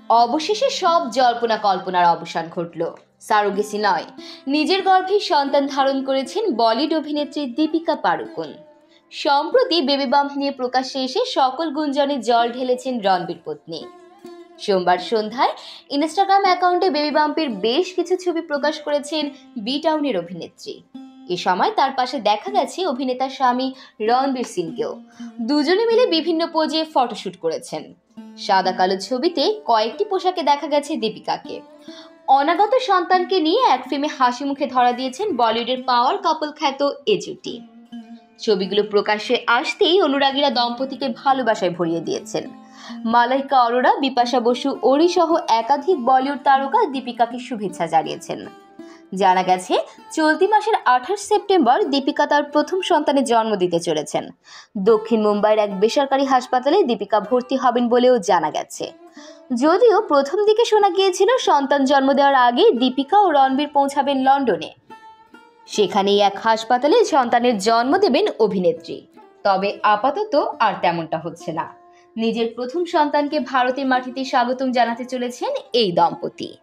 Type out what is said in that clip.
অবশেষে সব জল্পনা কল্পনার অবসান ঘটল। সারোগেসি নয়, নিজের গর্ভে সন্তান ধারণ করেছেন বলিউড অভিনেত্রী দীপিকা পাড়ুকোন। সম্প্রতি বেবি বাম্প নিয়ে প্রকাশ্যে এসে সকল গুঞ্জনে জল ঢেলেছেন রণবীর পত্নী। সোমবার সন্ধ্যায় ইনস্টাগ্রাম অ্যাকাউন্টে বেবি বাম্পের বেশ কিছু ছবি প্রকাশ করেছেন বি টাউনের অভিনেত্রী। এ সময় তার পাশে দেখা গেছে অভিনেতার স্বামী রণবীর সিংকেও। দুজনে মিলে বিভিন্ন পোজে ফটোশুট করেছেন। সাদা কালো ছবিতে কয়েকটি পোশাকে দেখা গেছে দীপিকাকে। অনাগত সন্তানকে নিয়ে এক ফ্রেমে হাসি মুখে ধরা দিয়েছেন বলিউডের পাওয়ার কাপল খ্যাত এ জুটি। ছবিগুলো প্রকাশ্যে আসতেই অনুরাগীরা দম্পতিকে ভালোবাসায় ভরিয়ে দিয়েছেন। মালাইকা অরোরা, বিপাশা বসু, ওরি সহ একাধিক বলিউড তারকা দীপিকাকে শুভেচ্ছা জানিয়েছেন। জানা গেছে, চলতি মাসের 28 সেপ্টেম্বর দীপিকা তার প্রথম সন্তানের জন্ম দিতে চলেছেন। দক্ষিণ মুম্বাইয়ের এক বেসরকারি হাসপাতালে দীপিকা ভর্তি হবেন বলেও জানা গেছে। যদিও প্রথম দিকে শোনা গিয়েছিল সন্তান জন্ম দেওয়ার আগে দীপিকা ও রণবীর পৌঁছাবেন লন্ডনে। সেখানেই এক হাসপাতালে সন্তানের জন্ম দেবেন অভিনেত্রী। তবে আপাতত আর তেমনটা হচ্ছে না। নিজের প্রথম সন্তানকে ভারতের মাটিতে স্বাগতম জানাতে চলেছেন এই দম্পতি।